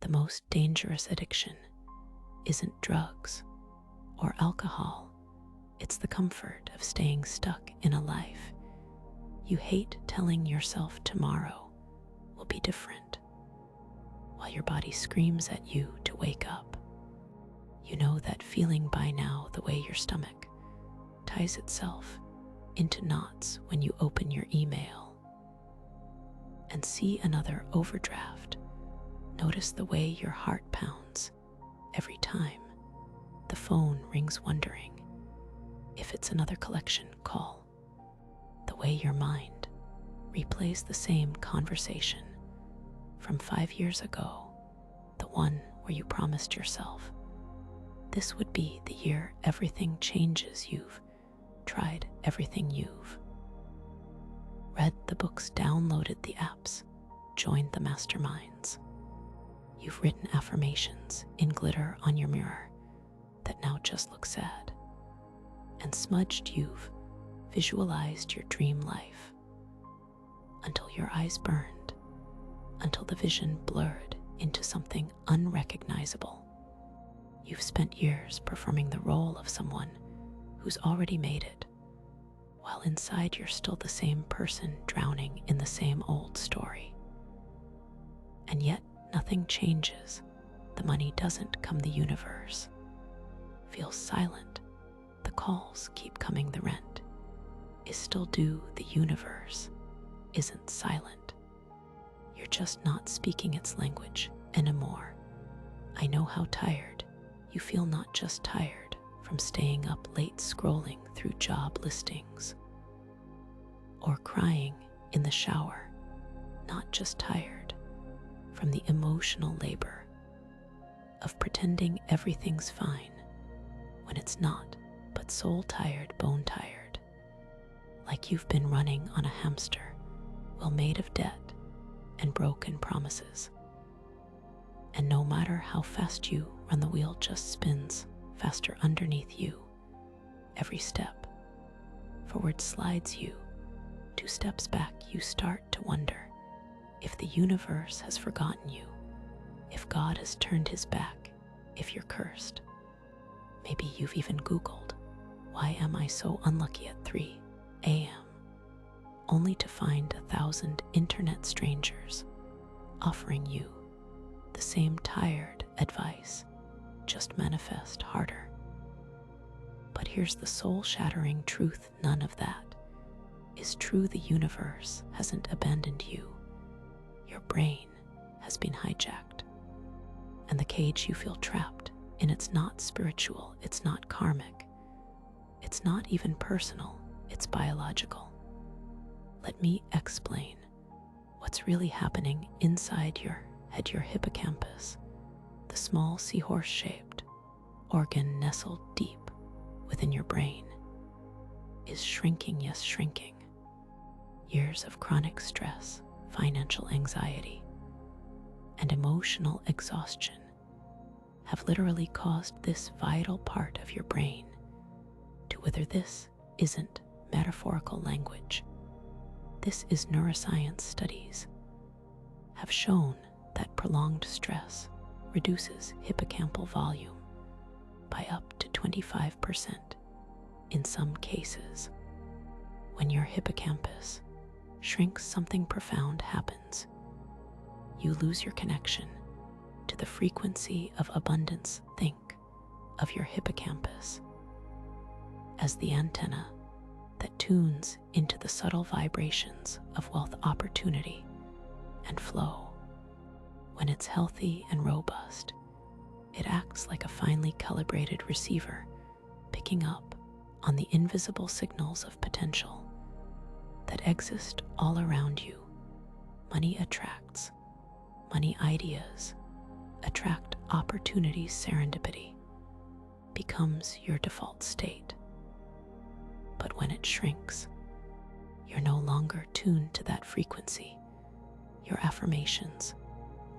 The most dangerous addiction isn't drugs or alcohol. It's the comfort of staying stuck in a life you hate, telling yourself tomorrow will be different, while your body screams at you to wake up. You know that feeling by now, the way your stomach ties itself into knots when you open your email and see another overdraft. Notice the way your heart pounds every time the phone rings, wondering if it's another collection call. The way your mind replays the same conversation from 5 years ago, the one where you promised yourself this would be the year everything changes. You've tried everything, you've read the books, downloaded the apps, joined the masterminds. You've written affirmations in glitter on your mirror that now just look sad and smudged. You've visualized your dream life until your eyes burned, until the vision blurred into something unrecognizable. You've spent years performing the role of someone who's already made it, while inside you're still the same person drowning in the same old story. And yet nothing changes. The money doesn't come, the universe feels silent. The calls keep coming, the rent is still due, the universe isn't silent. You're just not speaking its language anymore. I know how tired you feel, not just tired from staying up late scrolling through job listings or crying in the shower, not just tired from the emotional labor of pretending everything's fine when it's not, but soul tired, bone tired, like you've been running on a hamster wheel made of debt and broken promises. And no matter how fast you run, the wheel just spins faster underneath you. Every step forward slides you 2 steps back. You start to wonder if the universe has forgotten you, if God has turned his back, if you're cursed. Maybe you've even Googled, why am I so unlucky at 3 a.m., only to find 1,000 internet strangers offering you the same tired advice: just manifest harder. But here's the soul-shattering truth: none of that is true. The universe hasn't abandoned you. Your brain has been hijacked, and the cage you feel trapped in, it's not spiritual, it's not karmic, it's not even personal, it's biological. Let me explain what's really happening inside your head. Your hippocampus, the small seahorse-shaped organ nestled deep within your brain, is shrinking, yes, shrinking. Years of chronic stress, financial anxiety, and emotional exhaustion have literally caused this vital part of your brain to wither. This isn't metaphorical language. This is neuroscience. Studies have shown that prolonged stress reduces hippocampal volume by up to 25%. In some cases, when your hippocampus shrinks, something profound happens. You lose your connection to the frequency of abundance. Think of your hippocampus as the antenna that tunes into the subtle vibrations of wealth, opportunity, and flow. When it's healthy and robust, it acts like a finely calibrated receiver, picking up on the invisible signals of potential that exist all around you. Money attracts. Money ideas attract opportunities. Serendipity becomes your default state. But when it shrinks, you're no longer tuned to that frequency. Your affirmations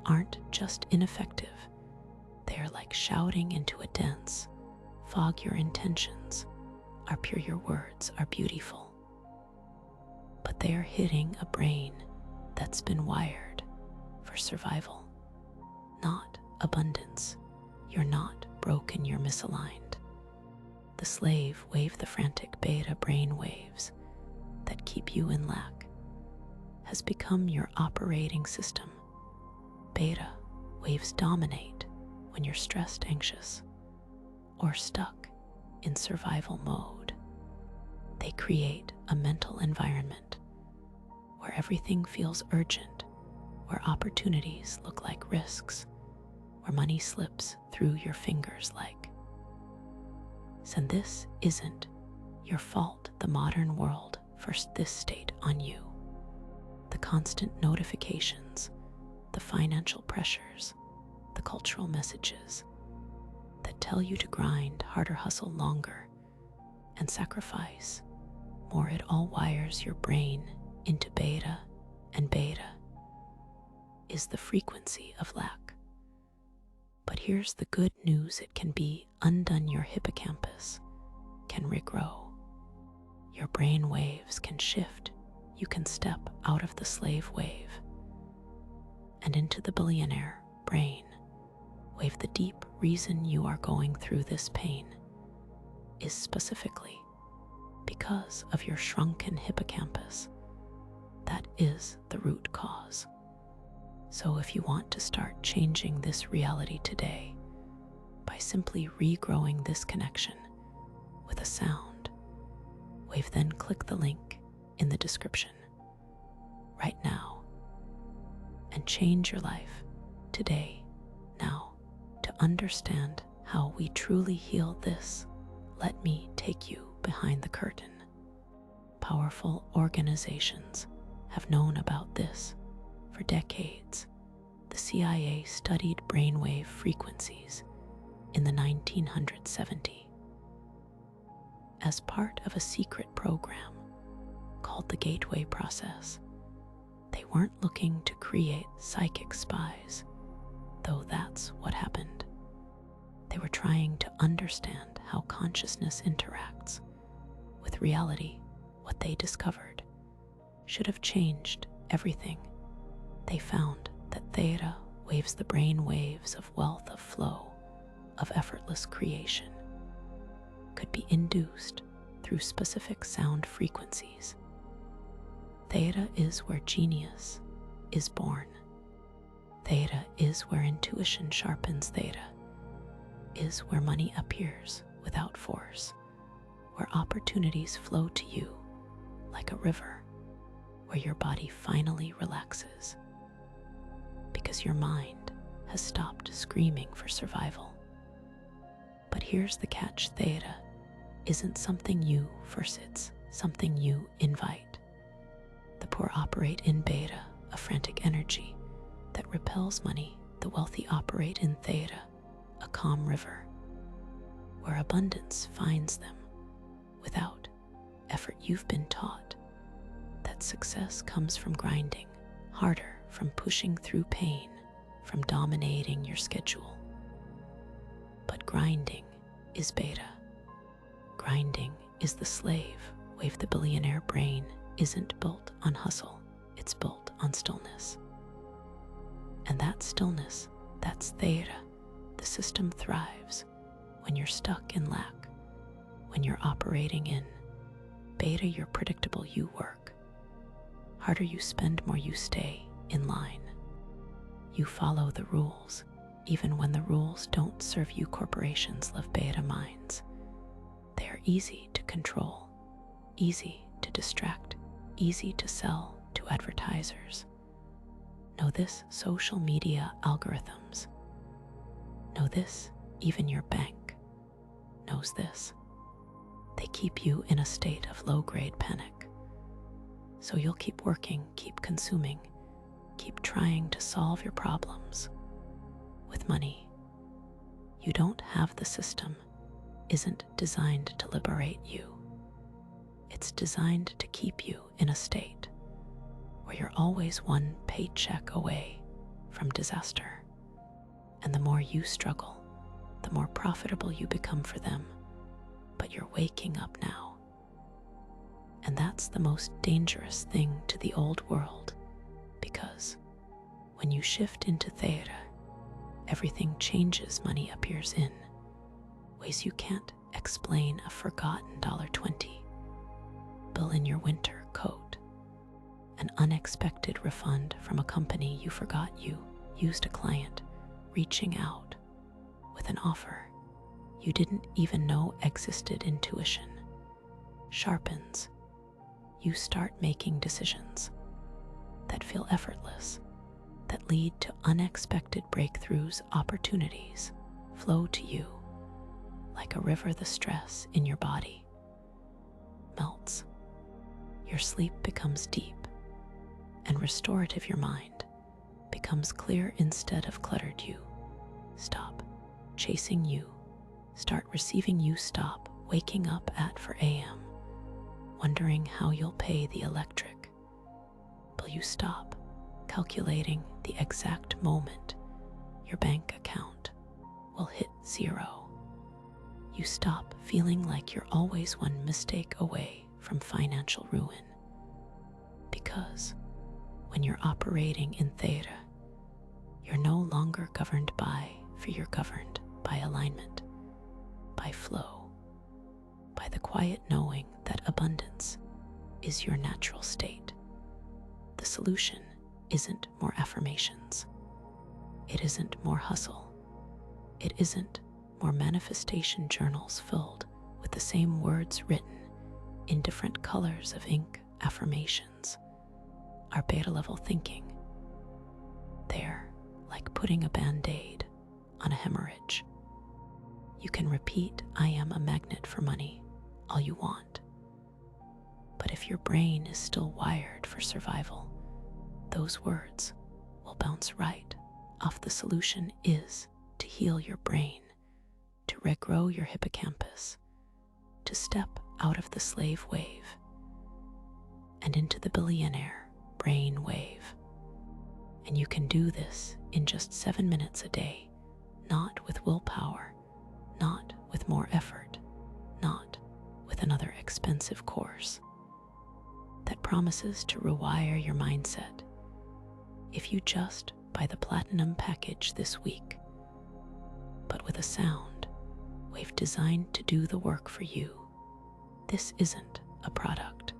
aren't just ineffective, they are like shouting into a dense fog. Your intentions are pure, your words are beautiful, but they are hitting a brain that's been wired for survival, not abundance. You're not broken, you're misaligned. The slave wave, the frantic beta brain waves that keep you in lack, has become your operating system. Beta waves dominate when you're stressed, anxious, or stuck in survival mode. They create a mental environment where everything feels urgent, where opportunities look like risks, where money slips through your fingers like. And this isn't your fault. The modern world forced this state on you. The constant notifications, the financial pressures, the cultural messages that tell you to grind harder, hustle longer, and sacrifice more. It all wires your brain into beta, and beta is the frequency of lack. But here's the good news: it can be undone. Your hippocampus can regrow. Your brain waves can shift. You can step out of the slave wave and into the billionaire brain wave. The deep reason you are going through this pain is specifically because of your shrunken hippocampus. That is the root cause. So if you want to start changing this reality today by simply regrowing this connection with a sound wave, then click the link in the description right now and change your life today, now. To understand how we truly heal this, let me take you behind the curtain. Powerful organizations have known about this for decades. The CIA studied brainwave frequencies in the 1970 as part of a secret program called the Gateway Process. They weren't looking to create psychic spies, though that's what happened. They were trying to understand how consciousness interacts with reality. What they discovered should have changed everything. They found that theta waves, the brain waves of wealth, of flow, of effortless creation, could be induced through specific sound frequencies. Theta is where genius is born. Theta is where intuition sharpens. Theta is where money appears without force, where opportunities flow to you like a river, where your body finally relaxes because your mind has stopped screaming for survival. But here's the catch: theta isn't something you force, it's something you invite. The poor operate in beta, a frantic energy that repels money. The wealthy operate in theta, a calm river where abundance finds them without effort. You've been taught that success comes from grinding harder, from pushing through pain, from dominating your schedule. But grinding is beta. Grinding is the slave wave. The billionaire brain isn't built on hustle, it's built on stillness. And that stillness, that's theta. The system thrives when you're stuck in lack, when you're operating in beta. You're predictable, you work harder, you spend more, you stay in line. You follow the rules, even when the rules don't serve you. Corporations love beta minds. They are easy to control, easy to distract, easy to sell to advertisers. Know this: social media algorithms know this, even your bank knows this. They keep you in a state of low-grade panic. So you'll keep working, keep consuming, keep trying to solve your problems with money. You don't have. The system isn't designed to liberate you. It's designed to keep you in a state where you're always one paycheck away from disaster. And the more you struggle, the more profitable you become for them. But you're waking up now. And that's the most dangerous thing to the old world, because when you shift into theta, everything changes. Money appears in ways you can't explain. A forgotten $20 bill in your winter coat, an unexpected refund from a company you forgot you used, a client reaching out with an offer you didn't even know existed. Intuition sharpens. You start making decisions that feel effortless, that lead to unexpected breakthroughs. Opportunities flow to you like a river. The stress in your body melts. Your sleep becomes deep and restorative. Your mind becomes clear instead of cluttered. You stop chasing, you start receiving. You stop waking up at 4 a.m. wondering how you'll pay the electric bill. You stop calculating the exact moment your bank account will hit 0. You stop feeling like you're always one mistake away from financial ruin. Because when you're operating in theta, you're no longer governed by fear. You're governed by alignment, by flow, by the quiet knowing that abundance is your natural state. The solution isn't more affirmations. It isn't more hustle. It isn't more manifestation journals filled with the same words written in different colors of ink. Affirmations are beta level thinking. They're like putting a band-aid on a hemorrhage. You can repeat, "I am a magnet for money," all you want. But if your brain is still wired for survival, those words will bounce right off. The solution is to heal your brain, to regrow your hippocampus, to step out of the slave wave and into the billionaire brain wave. And you can do this in just 7 minutes a day, not with willpower, not with more effort, not with another expensive course that promises to rewire your mindset. If you just buy the platinum package this week, but with a sound wave designed to do the work for you, this isn't a product.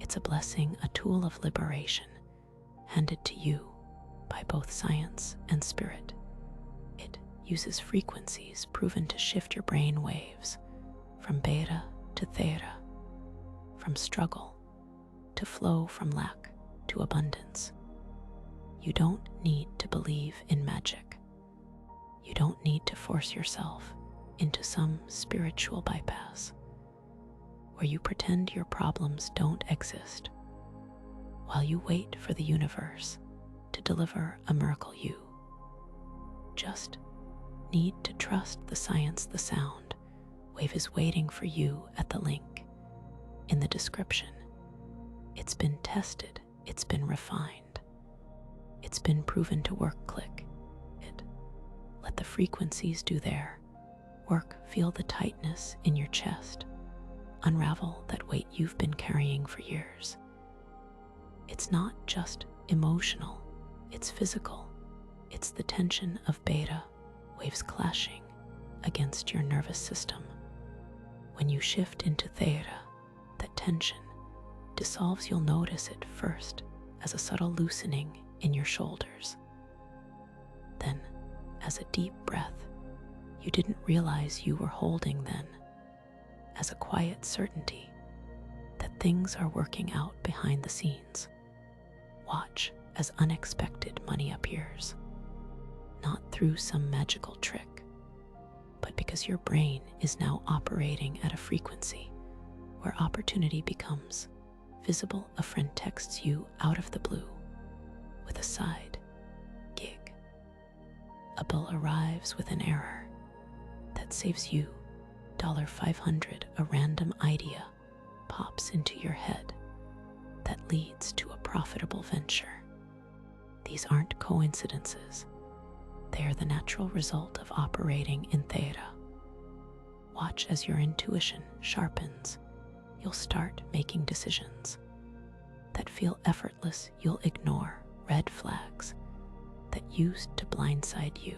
It's a blessing, a tool of liberation handed to you by both science and spirit. It uses frequencies proven to shift your brain waves from beta to theta, from struggle to flow, from lack to abundance. You don't need to believe in magic. You don't need to force yourself into some spiritual bypass where you pretend your problems don't exist while you wait for the universe to deliver a miracle. You just need to trust the science. The sound wave is waiting for you at the link in the description. It's been tested, it's been refined, it's been proven to work. Click it. Let the frequencies do their work. Feel the tightness in your chest. Unravel that weight you've been carrying for years. It's not just emotional, it's physical. It's the tension of beta waves clashing against your nervous system. When you shift into theta, that tension dissolves. You'll notice it first as a subtle loosening in your shoulders, then as a deep breath you didn't realize you were holding, then as a quiet certainty that things are working out behind the scenes. Watch as unexpected money appears, not through some magical trick, but because your brain is now operating at a frequency where opportunity becomes visible. A friend texts you out of the blue with a side gig. A bill arrives with an error that saves you $500. A random idea pops into your head that leads to a profitable venture. These aren't coincidences. They are the natural result of operating in theta. Watch as your intuition sharpens. You'll start making decisions that feel effortless. You'll ignore red flags that used to blindside you.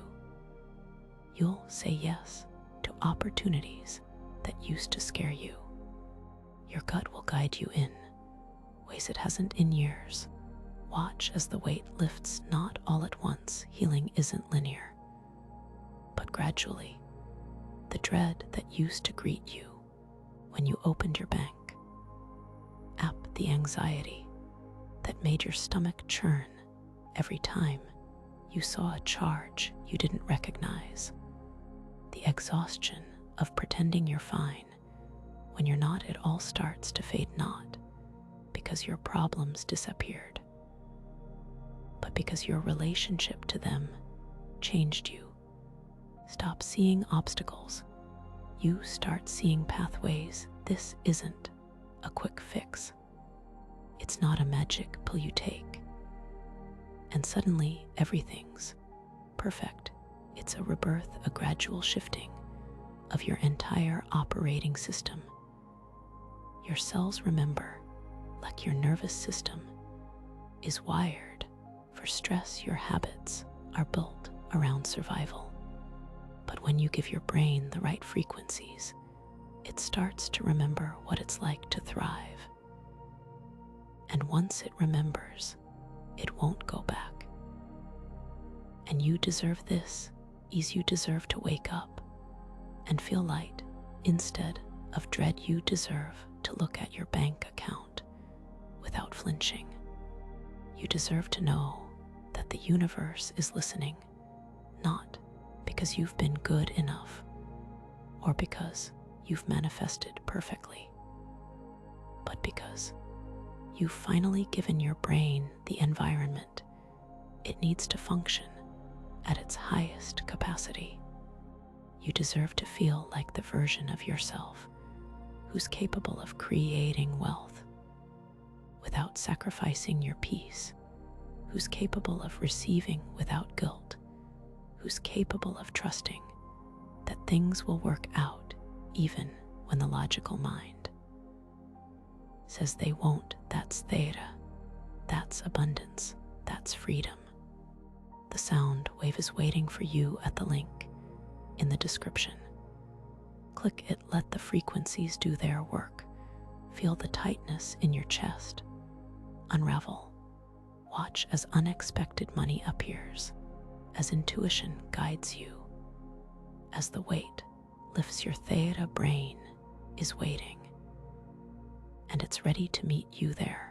You'll say yes to opportunities that used to scare you. Your gut will guide you in ways it hasn't in years. Watch as the weight lifts, not all at once. Healing isn't linear, but gradually. The dread that used to greet you when you opened your bank app, the anxiety that made your stomach churn every time you saw a charge you didn't recognize, the exhaustion of pretending you're fine when you're not, it all starts to fade, not because your problems disappeared, but because your relationship to them changed you. Stop seeing obstacles. You start seeing pathways. This isn't a quick fix. It's not a magic pill you take, and suddenly everything's perfect. It's a rebirth, a gradual shifting of your entire operating system. Your cells remember, like your nervous system is wired for stress. Your habits are built around survival. But when you give your brain the right frequencies, it starts to remember what it's like to thrive. And once it remembers, it won't go back. And you deserve this ease. You deserve to wake up and feel light instead of dread. You deserve to look at your bank account without flinching. You deserve to know that the universe is listening, not because you've been good enough or because you've manifested perfectly, but because you've finally given your brain the environment it needs to function at its highest capacity. You deserve to feel like the version of yourself who's capable of creating wealth without sacrificing your peace, who's capable of receiving without guilt, who's capable of trusting that things will work out even when the logical mind says they won't. That's theta. That's abundance. That's freedom. The sound wave is waiting for you at the link in the description. Click it, let the frequencies do their work. Feel the tightness in your chest unravel. Watch as unexpected money appears, as intuition guides you, as the weight lifts. Your theta brain is waiting, and it's ready to meet you there.